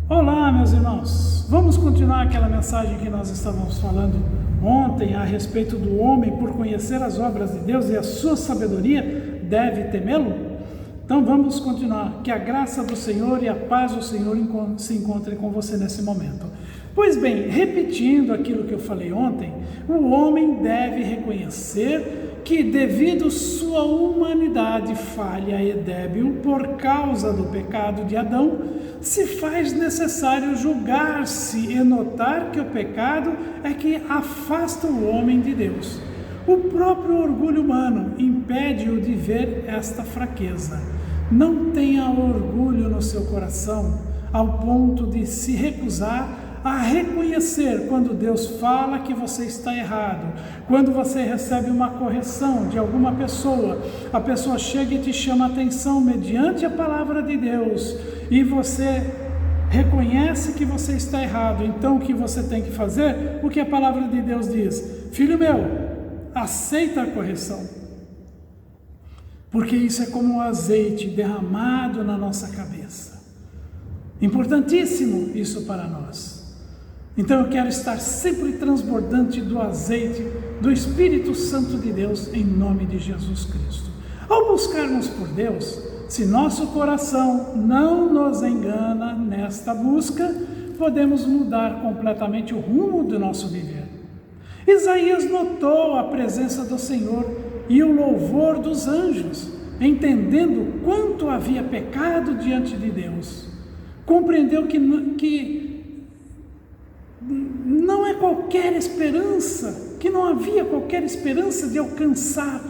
Olá, meus irmãos. Vamos continuar aquela mensagem que nós estávamos falando ontem a respeito do homem, por conhecer as obras de Deus e a sua sabedoria, deve temê-lo? Então vamos continuar. Que a graça do Senhor e a paz do Senhor se encontrem com você nesse momento. Pois bem, repetindo aquilo que eu falei ontem, o homem deve reconhecer que, devido sua humanidade falha e débil por causa do pecado de Adão, se faz necessário julgar-se e notar que o pecado é que afasta o homem de Deus. O próprio orgulho humano impede-o de ver esta fraqueza. Não tenha orgulho no seu coração ao ponto de se recusar a reconhecer quando Deus fala que você está errado, quando você recebe uma correção de alguma pessoa, a pessoa chega e te chama a atenção mediante a palavra de Deus, e você reconhece que você está errado. Então o que você tem que fazer? O que a palavra de Deus diz: filho meu, aceita a correção, porque isso é como um azeite derramado na nossa cabeça. Importantíssimo isso para nós. Então eu quero estar sempre transbordante do azeite do Espírito Santo de Deus, em nome de Jesus Cristo. Ao buscarmos por Deus, se nosso coração não nos engana nesta busca, podemos mudar completamente o rumo do nosso viver. Isaías notou a presença do Senhor e o louvor dos anjos, entendendo quanto havia pecado diante de Deus. Compreendeu que não é qualquer esperança, que não havia qualquer esperança de alcançar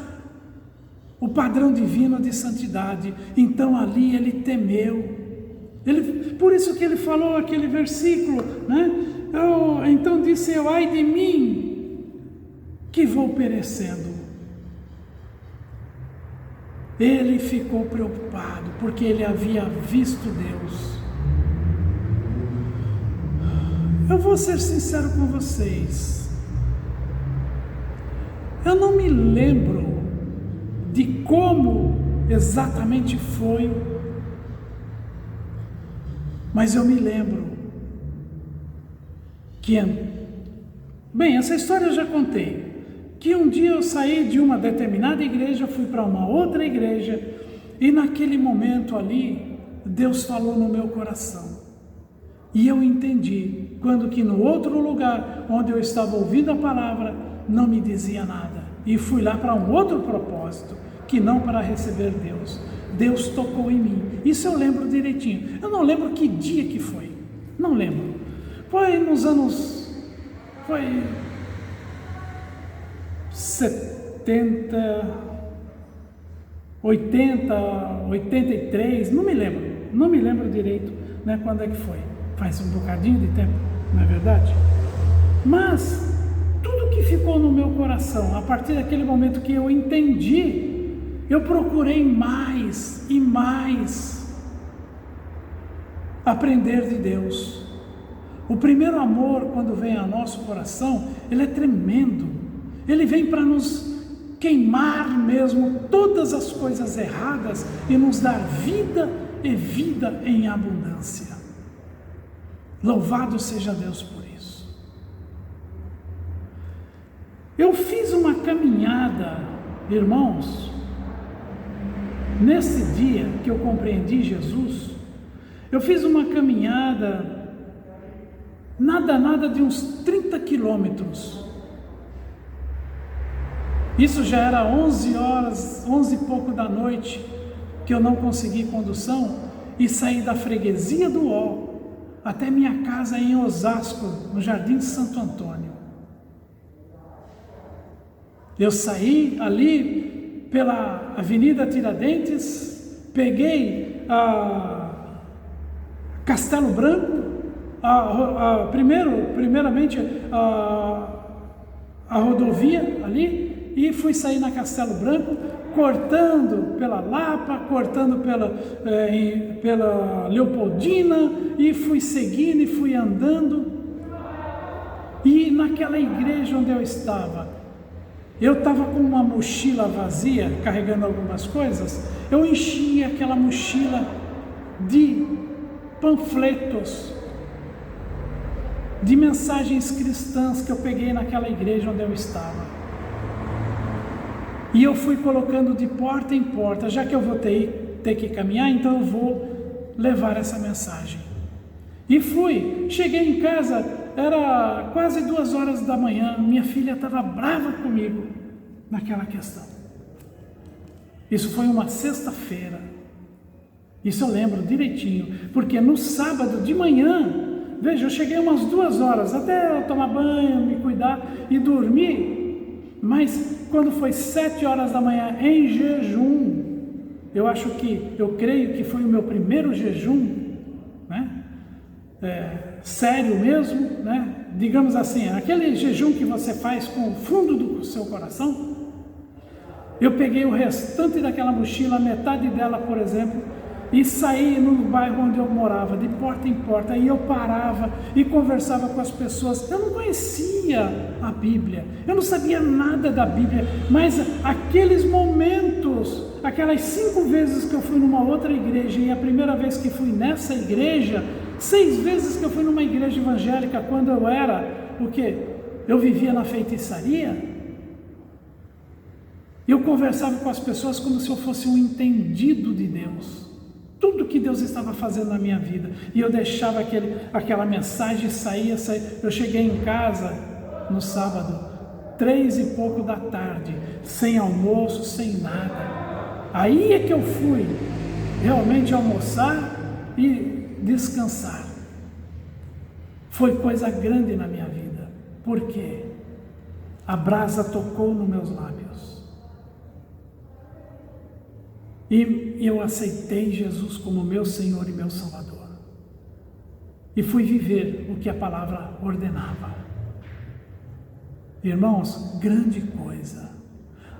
o padrão divino de santidade. Então ali ele temeu. Por isso que ele falou aquele versículo, né? Então disse eu: ai de mim, que vou perecendo. Ele ficou preocupado, porque ele havia visto Deus. Eu vou ser sincero com vocês, eu não me lembro de como exatamente foi, mas eu me lembro que, bem, essa história eu já contei, que um dia eu saí de uma determinada igreja, fui para uma outra igreja, e naquele momento ali, Deus falou no meu coração. E eu entendi, quando que no outro lugar, onde eu estava ouvindo a palavra, não me dizia nada. E fui lá para um outro propósito, que não para receber Deus. Deus tocou em mim. Isso eu lembro direitinho. Eu não lembro que dia que foi. Não lembro. Foi nos anos... Foi... 70... 80... 83... Não me lembro. Não me lembro direito, né, quando é que foi. Faz um bocadinho de tempo, não é verdade? Mas tudo que ficou no meu coração, a partir daquele momento que eu entendi, eu procurei mais e mais aprender de Deus. O primeiro amor, quando vem ao nosso coração, ele é tremendo. Ele vem para nos queimar mesmo todas as coisas erradas e nos dar vida e vida em abundância. Louvado seja Deus por isso. Eu fiz uma caminhada, irmãos, nesse dia que eu compreendi Jesus, eu fiz uma caminhada, nada de uns 30 quilômetros. Isso já era 11 horas, 11 e pouco da noite, que eu não consegui condução, e saí da freguesia do Ó até minha casa em Osasco, no Jardim de Santo Antônio. Eu saí ali pela Avenida Tiradentes, peguei a Castelo Branco, primeiramente a rodovia ali, e fui sair na Castelo Branco, cortando pela Lapa, cortando pela Leopoldina, e fui seguindo e fui andando. E naquela igreja onde eu estava com uma mochila vazia, carregando algumas coisas. Eu enchi aquela mochila de panfletos de mensagens cristãs que eu peguei naquela igreja onde eu estava. E eu fui colocando de porta em porta, já que eu vou ter que caminhar, então eu vou levar essa mensagem. E fui, cheguei em casa, era quase 2 horas da manhã, minha filha estava brava comigo naquela questão. Isso foi uma sexta-feira, isso eu lembro direitinho, porque no sábado de manhã, veja, eu cheguei umas 2 horas, até eu tomar banho, me cuidar e dormir, mas quando foi 7 horas da manhã, em jejum, eu creio que foi o meu primeiro jejum, né? Sério mesmo, né? Digamos assim, aquele jejum que você faz com o fundo do seu coração. Eu peguei o restante daquela mochila, metade dela, por exemplo, e saí no bairro onde eu morava, de porta em porta, e eu parava e conversava com as pessoas. Eu não conhecia a Bíblia, eu não sabia nada da Bíblia, mas aqueles momentos, aquelas 5 vezes que eu fui numa outra igreja, e a primeira vez que fui nessa igreja, 6 vezes que eu fui numa igreja evangélica, quando eu era, o quê? Eu vivia na feitiçaria. Eu conversava com as pessoas como se eu fosse um entendido de Deus. Tudo que Deus estava fazendo na minha vida. E eu deixava aquela mensagem, saía. Eu cheguei em casa no sábado, 3 e pouco da tarde, sem almoço, sem nada. Aí é que eu fui realmente almoçar e descansar. Foi coisa grande na minha vida. Por quê? A brasa tocou nos meus lábios. E eu aceitei Jesus como meu Senhor e meu Salvador. E fui viver o que a palavra ordenava. Irmãos, grande coisa.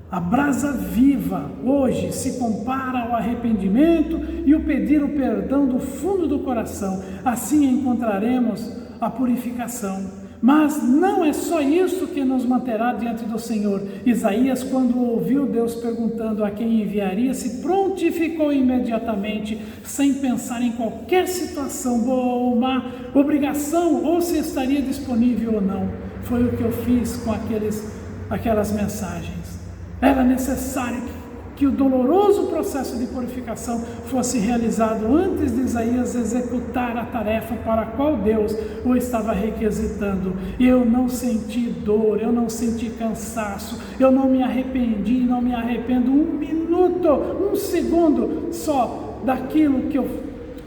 A brasa viva hoje se compara ao arrependimento e o pedir o perdão do fundo do coração. Assim encontraremos a purificação. Mas não é só isso que nos manterá diante do Senhor. Isaías, quando ouviu Deus perguntando a quem enviaria, se prontificou imediatamente, sem pensar em qualquer situação, boa ou má, obrigação, ou se estaria disponível ou não. Foi o que eu fiz com aquelas mensagens. Era necessário que o doloroso processo de purificação fosse realizado antes de Isaías executar a tarefa para a qual Deus o estava requisitando. Eu não senti dor, eu não senti cansaço, eu não me arrependi, não me arrependo 1 minuto, 1 segundo só daquilo que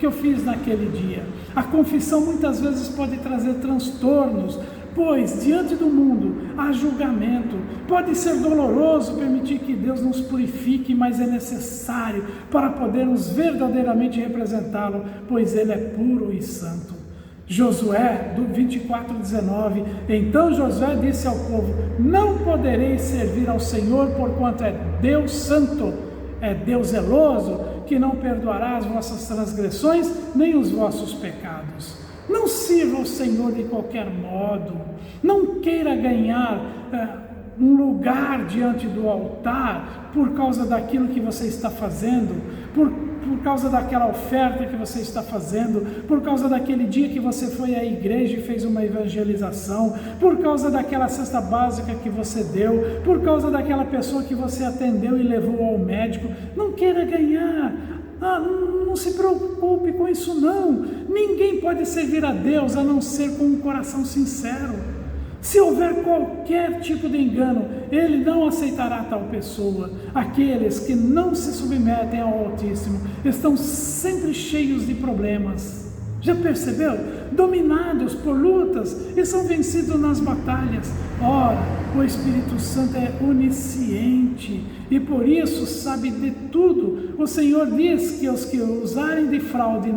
eu fiz naquele dia. A confissão muitas vezes pode trazer transtornos, pois diante do mundo há julgamento. Pode ser doloroso permitir que Deus nos purifique, mas é necessário para podermos verdadeiramente representá-lo, pois Ele é puro e santo. Josué, do 24:19, então Josué disse ao povo: não podereis servir ao Senhor, porquanto é Deus santo, é Deus zeloso, que não perdoará as vossas transgressões, nem os vossos pecados. Não sirva ao Senhor de qualquer modo, não queira ganhar um lugar diante do altar por causa daquilo que você está fazendo, por causa daquela oferta que você está fazendo, por causa daquele dia que você foi à igreja e fez uma evangelização, por causa daquela cesta básica que você deu, por causa daquela pessoa que você atendeu e levou ao médico. Não queira ganhar. Não se preocupe com isso não. Ninguém pode servir a Deus a não ser com um coração sincero. Se houver qualquer tipo de engano, Ele não aceitará tal pessoa. Aqueles que não se submetem ao Altíssimo estão sempre cheios de problemas. Já percebeu? Dominados por lutas e são vencidos nas batalhas. Ora, o Espírito Santo é onisciente e por isso sabe de tudo. O Senhor diz que os que usarem de fraude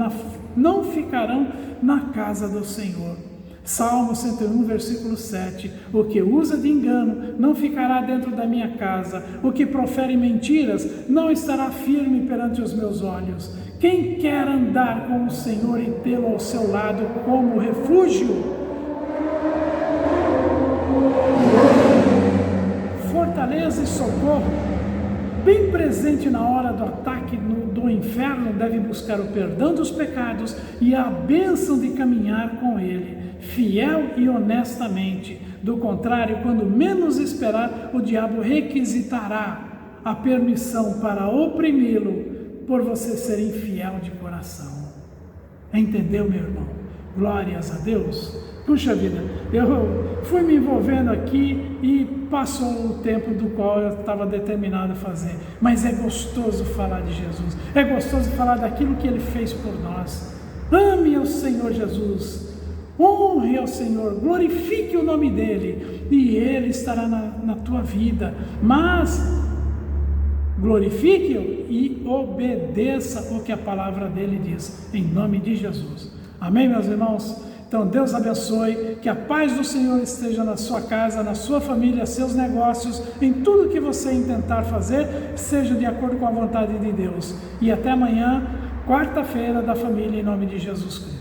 não ficarão na casa do Senhor. Salmo 101, versículo 7. O que usa de engano não ficará dentro da minha casa. O que profere mentiras não estará firme perante os meus olhos. Quem quer andar com o Senhor e tê-lo ao seu lado como refúgio? Fortaleza e socorro, bem presente na hora do ataque do inferno, deve buscar o perdão dos pecados e a bênção de caminhar com Ele. fiel e honestamente. Do contrário, quando menos esperar, o diabo requisitará a permissão para oprimi-lo por você ser infiel de coração. Entendeu, meu irmão? Glórias a Deus. Puxa vida, eu fui me envolvendo aqui e passou o tempo do qual eu estava determinado a fazer. Mas é gostoso falar de Jesus, é gostoso falar daquilo que Ele fez por nós. Ame ao Senhor Jesus, honre ao Senhor, glorifique o nome dEle, e Ele estará na tua vida. Mas glorifique-o e obedeça o que a palavra dEle diz, em nome de Jesus. Amém, meus irmãos? Então, Deus abençoe, que a paz do Senhor esteja na sua casa, na sua família, seus negócios, em tudo que você intentar fazer, seja de acordo com a vontade de Deus. E até amanhã, quarta-feira da família, em nome de Jesus Cristo.